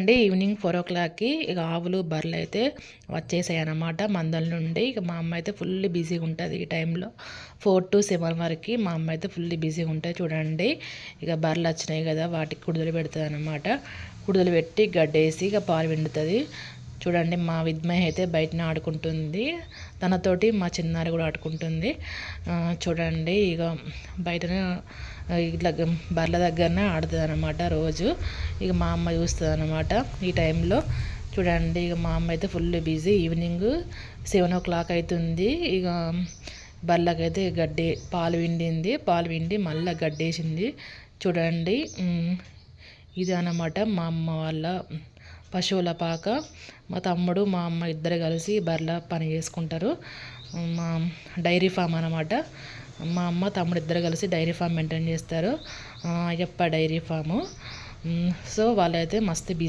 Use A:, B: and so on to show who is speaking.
A: అండి ఈవినింగ్ 4:00కి ఇక ఆవులు బర్రెలు అయితే వచ్చేసాయి అన్నమాట మందల నుండి. ఇక మా అమ్మ అయితే ఫుల్ బిజీగా ఉంటుంది ఈ టైంలో. 4 to 7 వరకు మా అమ్మ అయితే ఫుల్ బిజీగా ఉంటుంది చూడండి. ఇక బర్రెలు వచ్చినాయి కదా, వాటికి కుడుదలు పెడుతుంది అన్నమాట. కుడుదలు పెట్టి గడ్డేసి ఇక పాలు పిండుతుంది. చూడండి మా విద్మహి అయితే బయటనే ఆడుకుంటుంది, తనతోటి మా చిన్నారి కూడా ఆడుకుంటుంది. చూడండి ఇక బయటనే ఇట్లా బర్రెల దగ్గరనే ఆడుతుంది అనమాట రోజు. ఇక మా అమ్మ చూస్తుంది అనమాట ఈ టైంలో. చూడండి ఇక మా అమ్మ అయితే ఫుల్ బిజీ. ఈవినింగ్ 7 o'clock అవుతుంది. ఇక బర్రెలకైతే గడ్డి పాలు పిండింది, పాలు పిండి మళ్ళీ గడ్డేసింది. చూడండి ఇది అన్నమాట మా అమ్మ వాళ్ళ పశువుల పాక. మా తమ్ముడు మా అమ్మ ఇద్దరు కలిసి బర్రెల పని చేసుకుంటారు. మా డైరీ ఫామ్ అన్నమాట. మా అమ్మ తమ్ముడు ఇద్దరు కలిసి డైరీ ఫామ్ మెయింటైన్ చేస్తారు, అయ్యప్ప డైరీ ఫాము. సో వాళ్ళైతే మస్తు